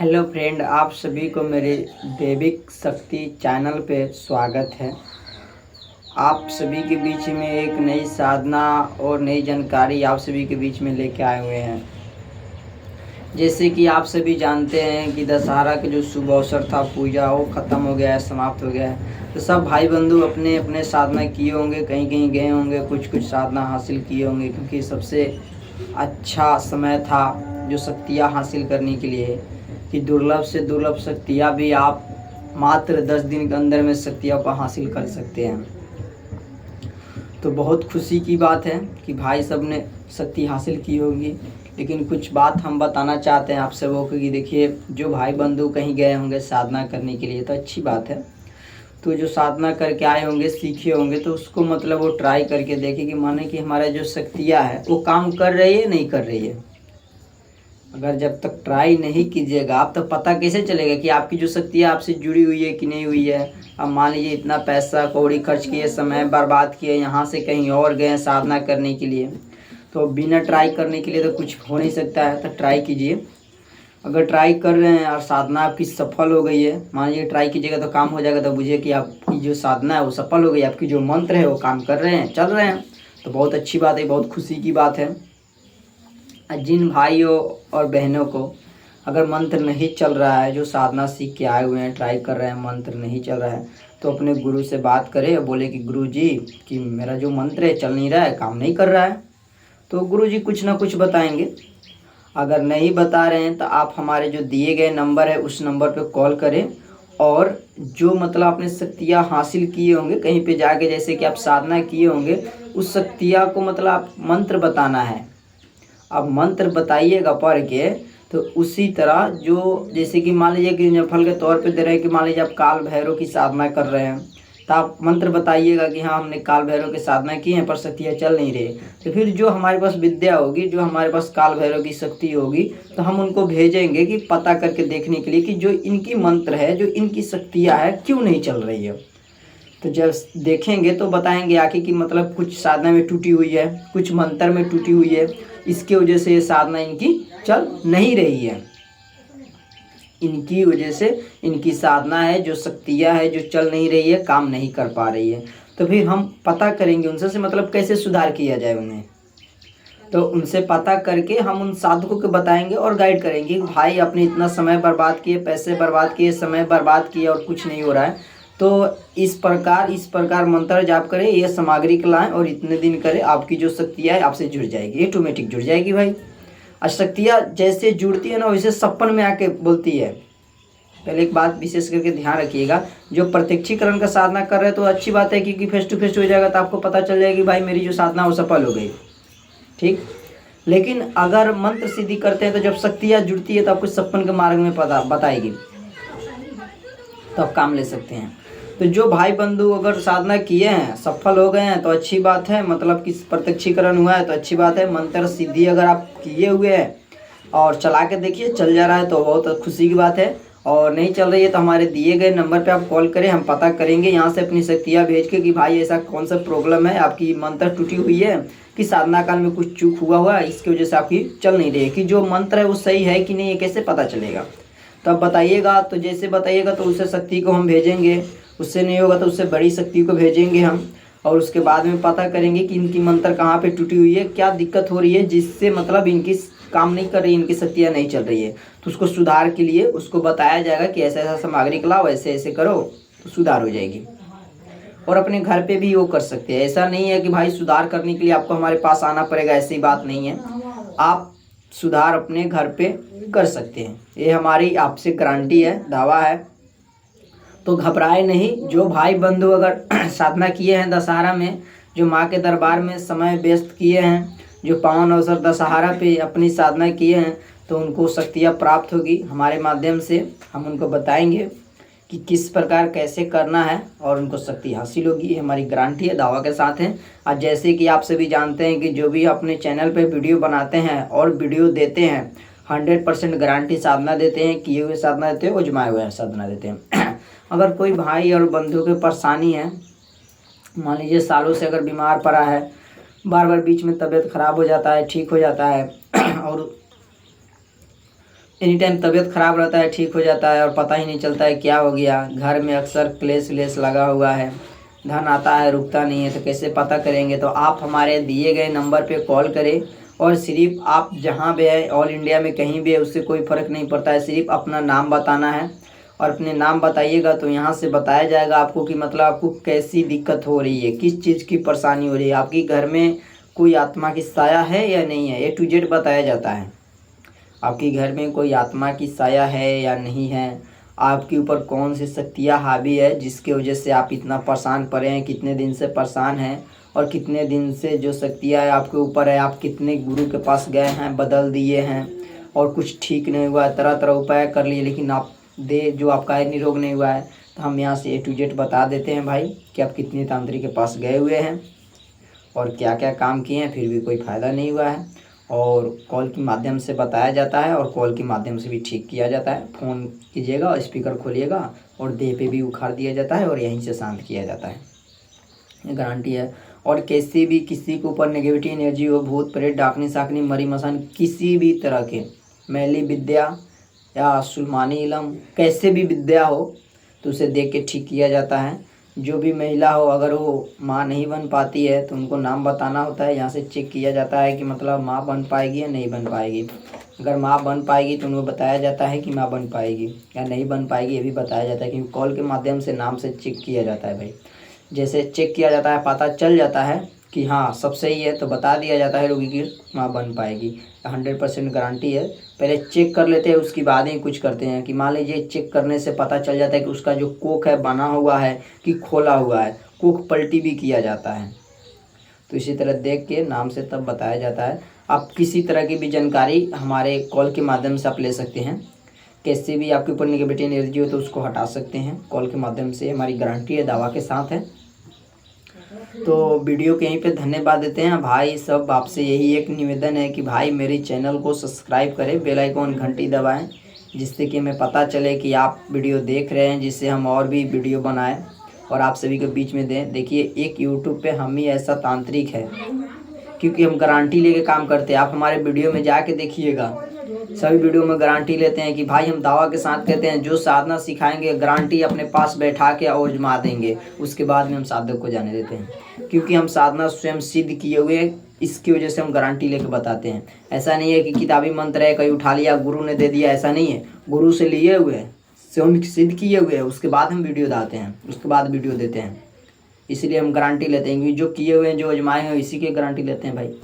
Hello friend, आप सभी को मेरे दैविक शक्ति चैनल पे स्वागत है। आप सभी के बीच में एक नई साधना और नई जानकारी आप सभी के बीच में लेके आए हुए हैं। जैसे कि आप सभी जानते हैं कि दशहरा के जो शुभ अवसर था, पूजा, वो ख़त्म हो गया है, समाप्त हो गया है। तो सब भाई बंधु अपने अपने साधना किए होंगे, कहीं कहीं गए होंगे, कुछ साधना हासिल किए होंगे, क्योंकि सबसे अच्छा समय था जो शक्तियाँ हासिल करने के लिए, कि दुर्लभ से दुर्लभ शक्तियाँ भी आप मात्र 10 दिन के अंदर में शक्तियों को हासिल कर सकते हैं। तो बहुत खुशी की बात है कि भाई सब ने शक्ति हासिल की होगी। लेकिन कुछ बात हम बताना चाहते हैं आप सबों को कि देखिए, जो भाई बंधु कहीं गए होंगे साधना करने के लिए तो अच्छी बात है। तो जो साधना करके आए होंगे, सीखे होंगे, तो उसको मतलब वो ट्राई करके देखें कि माने कि हमारा जो शक्तियाँ है वो काम कर रही है नहीं कर रही है। अगर जब तक ट्राई नहीं कीजिएगा आप, तो पता कैसे चलेगा कि आपकी जो शक्ति है आपसे जुड़ी हुई है कि नहीं हुई है। अब मान लीजिए इतना पैसा कौड़ी खर्च किए, समय बर्बाद किए, यहाँ से कहीं और गए साधना करने के लिए, तो बिना ट्राई करने के लिए तो कुछ हो नहीं सकता है। तो ट्राई कीजिए। अगर ट्राई कर रहे हैं और साधना आपकी सफल हो गई है, मान लीजिए ट्राई कीजिएगा तो काम हो जाएगा, तो बुझिए कि आपकी जो साधना है वो सफल हो गई, आपकी जो मंत्र है वो काम कर रहे हैं, चल रहे हैं। तो बहुत अच्छी बात है, बहुत खुशी की बात है। जिन भाइयों और बहनों को अगर मंत्र नहीं चल रहा है, जो साधना सीख के आए हुए हैं, ट्राई कर रहे हैं, मंत्र नहीं चल रहा है, तो अपने गुरु से बात करें और बोले कि गुरु जी, कि मेरा जो मंत्र है चल नहीं रहा है, काम नहीं कर रहा है। तो गुरु जी कुछ ना कुछ बताएंगे। अगर नहीं बता रहे हैं तो आप हमारे जो दिए गए नंबर है उस नंबर पर कॉल करें, और जो मतलब आपने शक्तियाँ हासिल किए होंगे कहीं पे जाके, जैसे कि आप साधना किए होंगे, उस शक्तियाँ को मतलब आप मंत्र बताना है। अब मंत्र बताइएगा पढ़ के, तो उसी तरह जो जैसे कि मान लीजिए कि फल के तौर पे दे रहे हैं कि मान लीजिए आप काल भैरव की साधना कर रहे हैं, तो आप मंत्र बताइएगा कि हाँ हमने काल भैरव की साधना की है पर शक्तियाँ चल नहीं रही। तो फिर जो हमारे पास विद्या होगी, जो हमारे पास काल भैरव की शक्ति होगी, तो हम उनको भेजेंगे कि पता करके देखने के लिए कि जो इनकी मंत्र है, जो इनकी शक्तियाँ है, क्यों नहीं चल रही है। तो जब देखेंगे तो बताएंगे आके कि मतलब कुछ साधना में टूटी हुई है, कुछ मंत्र में टूटी हुई है, इसके वजह से ये साधना इनकी चल नहीं रही है। इनकी वजह से इनकी साधना है, जो शक्तियाँ है, जो चल नहीं रही है, काम नहीं कर पा रही है। तो फिर हम पता करेंगे उनसे से मतलब कैसे सुधार किया जाए उन्हें। तो उनसे पता करके हम उन साधकों को बताएंगे और गाइड करेंगे कि भाई आपने इतना समय बर्बाद किए, पैसे बर्बाद किए, समय बर्बाद किए और कुछ नहीं हो रहा है, तो इस प्रकार मंत्र जाप करें, ये सामग्री को लाएं और इतने दिन करें, आपकी जो शक्तियाँ है आपसे जुड़ जाएगी, ऑटोमेटिक जुड़ जाएगी भाई। और शक्तियाँ जैसे जुड़ती है ना, वैसे सपन में आके बोलती है। पहले एक बात विशेष करके ध्यान रखिएगा, जो प्रत्यक्षीकरण का साधना कर रहे हैं तो अच्छी बात है, क्योंकि फेस टू फेस हो जाएगा तो आपको पता चल जाएगी भाई मेरी जो साधना वो सफल हो गई, ठीक। लेकिन अगर मंत्र सिद्धि करते हैं तो जब शक्तियाँ जुड़ती है तो आपको सपन के मार्ग में पता बताएगी, तो आप काम ले सकते हैं। तो जो भाई बंधु अगर साधना किए हैं, सफल हो गए हैं, तो अच्छी बात है, मतलब कि प्रत्यक्षीकरण हुआ है तो अच्छी बात है। मंत्र सिद्धि अगर आप किए हुए हैं और चला के देखिए चल जा रहा है तो बहुत खुशी की बात है। और नहीं चल रही है तो हमारे दिए गए नंबर पे आप कॉल करें, हम पता करेंगे यहाँ से अपनी शक्तियाँ भेज के कि भाई ऐसा कौन सा प्रॉब्लम है, आपकी मंत्र टूटी हुई है कि साधना काल में कुछ चूक हुआ है, इसकी वजह से आपकी चल नहीं रही है, कि जो मंत्र है वो सही है कि नहीं, ये कैसे पता चलेगा। तब बताइएगा, तो जैसे बताइएगा तो उससे शक्ति को हम भेजेंगे, उससे नहीं होगा तो उससे बड़ी शक्ति को भेजेंगे हम। और उसके बाद में पता करेंगे कि इनकी मंत्र कहाँ पे टूटी हुई है, क्या दिक्कत हो रही है जिससे मतलब इनकी काम नहीं कर रही, इनकी शक्तियाँ नहीं चल रही है। तो उसको सुधार के लिए उसको बताया जाएगा कि ऐसा ऐसा सामग्री लाओ, ऐसे ऐसे करो, तो सुधार हो जाएगी। और अपने घर पे भी वो कर सकते हैं। ऐसा नहीं है कि भाई सुधार करने के लिए आपको हमारे पास आना पड़ेगा, ऐसी बात नहीं है। आप सुधार अपने घर पे कर सकते हैं, ये हमारी आपसे गारंटी है, दावा है। तो घबराए नहीं। जो भाई बंधु अगर साधना किए हैं दशहरा में, जो माँ के दरबार में समय व्यस्त किए हैं, जो पावन अवसर दशहरा पे अपनी साधना किए हैं, तो उनको शक्तियाँ प्राप्त होगी। हमारे माध्यम से हम उनको बताएंगे कि किस प्रकार कैसे करना है और उनको शक्ति हासिल होगी, ये हमारी गारंटी है, दावा के साथ है। और जैसे कि आप सभी जानते हैं कि जो भी अपने चैनल पे वीडियो बनाते हैं और वीडियो देते हैं, 100% गारंटी साधना देते हैं, किए हुए साधना देते हैं, आजमाए हुए साधना देते हैं। अगर कोई भाई और बंधु की परेशानी है, मान लीजिए सालों से अगर बीमार पड़ा है, बार बार बीच में तबीयत खराब हो जाता है, ठीक हो जाता है, और एनी टाइम तबीयत खराब रहता है, ठीक हो जाता है और पता ही नहीं चलता है क्या हो गया। घर में अक्सर क्लेश व्लेश लगा हुआ है, धन आता है रुकता नहीं है, तो कैसे पता करेंगे। तो आप हमारे दिए गए नंबर पे कॉल करें और सिर्फ आप जहाँ भी है, ऑल इंडिया में कहीं भी है, उससे कोई फ़र्क नहीं पड़ता है। सिर्फ अपना नाम बताना है और अपने नाम बताइएगा तो यहाँ से बताया जाएगा आपको कि मतलब आपको कैसी दिक्कत हो रही है, किस चीज़ की परेशानी हो रही है, आपकी घर में कोई आत्मा की साया है या नहीं है, A to Z बताया जाता है। आपके घर में कोई आत्मा की साया है या नहीं है, आपके ऊपर कौन सी शक्तियाँ हावी है जिसके वजह से आप इतना परेशान पड़े हैं, कितने दिन से परेशान हैं और कितने दिन से जो शक्तियाँ है आपके ऊपर है, आप कितने गुरु के पास गए हैं, बदल दिए हैं और कुछ ठीक नहीं हुआ है, तरह तरह उपाय कर लिए लेकिन आप जो आपका निरोग नहीं हुआ है। तो हम यहाँ से A to Z बता देते हैं भाई कि आप कितने तांत्रिक के पास गए हुए हैं और क्या क्या काम किए हैं, फिर भी कोई फ़ायदा नहीं हुआ है। और कॉल के माध्यम से बताया जाता है और कॉल के माध्यम से भी ठीक किया जाता है। फ़ोन कीजिएगा और स्पीकर खोलिएगा और देह पे भी उखाड़ दिया जाता है और यहीं से शांत किया जाता है, ये गारंटी है। और कैसे भी किसी के ऊपर नेगेटिविटी एनर्जी हो, भूत प्रेत डाकनी साकनी मरी मसान, किसी भी तरह के मैली विद्या या सुलमानी इलम, कैसे भी विद्या हो तो उसे देख के ठीक किया जाता है। जो भी महिला हो, अगर वो माँ नहीं बन पाती है तो उनको नाम बताना होता है, यहाँ से चेक किया जाता है कि मतलब माँ बन पाएगी या नहीं बन पाएगी। अगर माँ बन पाएगी तो उनको बताया जाता है कि माँ बन पाएगी, या नहीं बन पाएगी ये भी बताया जाता है, क्योंकि कॉल के माध्यम से नाम से चेक किया जाता है भाई। जैसे चेक किया जाता है, पता चल जाता है कि हाँ सब सही है तो बता दिया जाता है रोगी की माँ बन पाएगी। 100% गारंटी है। पहले चेक कर लेते हैं, उसके बाद ही कुछ करते हैं। कि मान लीजिए चेक करने से पता चल जाता है कि उसका जो कोख है बना हुआ है कि खोला हुआ है, कोख पलटी भी किया जाता है। तो इसी तरह देख के नाम से तब बताया जाता है। आप किसी तरह की भी जानकारी हमारे कॉल के माध्यम से आप ले सकते हैं। कैसे भी आपके ऊपर नेगेटिव एनर्जी हो तो उसको हटा सकते हैं कॉल के माध्यम से, हमारी गारंटी है, दावा के साथ है। तो वीडियो के यहीं पे धन्यवाद देते हैं भाई। सब आपसे यही एक निवेदन है कि भाई मेरे चैनल को सब्सक्राइब करें, बेल आइकॉन घंटी दबाएं, जिससे कि हमें पता चले कि आप वीडियो देख रहे हैं, जिससे हम और भी वीडियो बनाएं और आप सभी के बीच में दें। देखिए एक यूट्यूब पे हम ही ऐसा तांत्रिक है क्योंकि हम गारंटी लेके काम करते हैं। आप हमारे वीडियो में जाके देखिएगा, सभी वीडियो में गारंटी लेते हैं कि भाई हम दावा के साथ कहते हैं जो साधना सिखाएंगे गारंटी अपने पास बैठा के और आजमा देंगे, उसके बाद में हम साधक को जाने देते हैं। क्योंकि हम साधना स्वयं सिद्ध किए हुए, इसकी वजह से हम गारंटी लेके बताते हैं। ऐसा नहीं है कि किताबी मंत्र है कहीं उठा लिया गुरु ने दे दिया, ऐसा नहीं है। गुरु से लिए हुए हैं, स्वयं सिद्ध किए हुए हैं, उसके बाद हम वीडियो डालते हैं, उसके बाद वीडियो देते हैं। इसलिए हम गारंटी लेते हैं कि जो किए हुए हैं, जो आजमाए हैं, इसी की गारंटी लेते हैं भाई।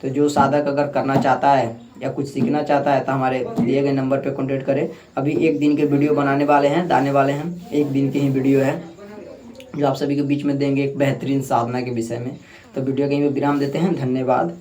तो जो साधक अगर करना चाहता है या कुछ सीखना चाहता है तो हमारे दिए गए नंबर पे कांटेक्ट करें। अभी 1 दिन के वीडियो बनाने वाले हैं, डालने वाले हैं। 1 दिन की ही वीडियो है जो आप सभी के बीच में देंगे एक बेहतरीन साधना के विषय में। तो वीडियो कहीं पे विराम देते हैं। धन्यवाद।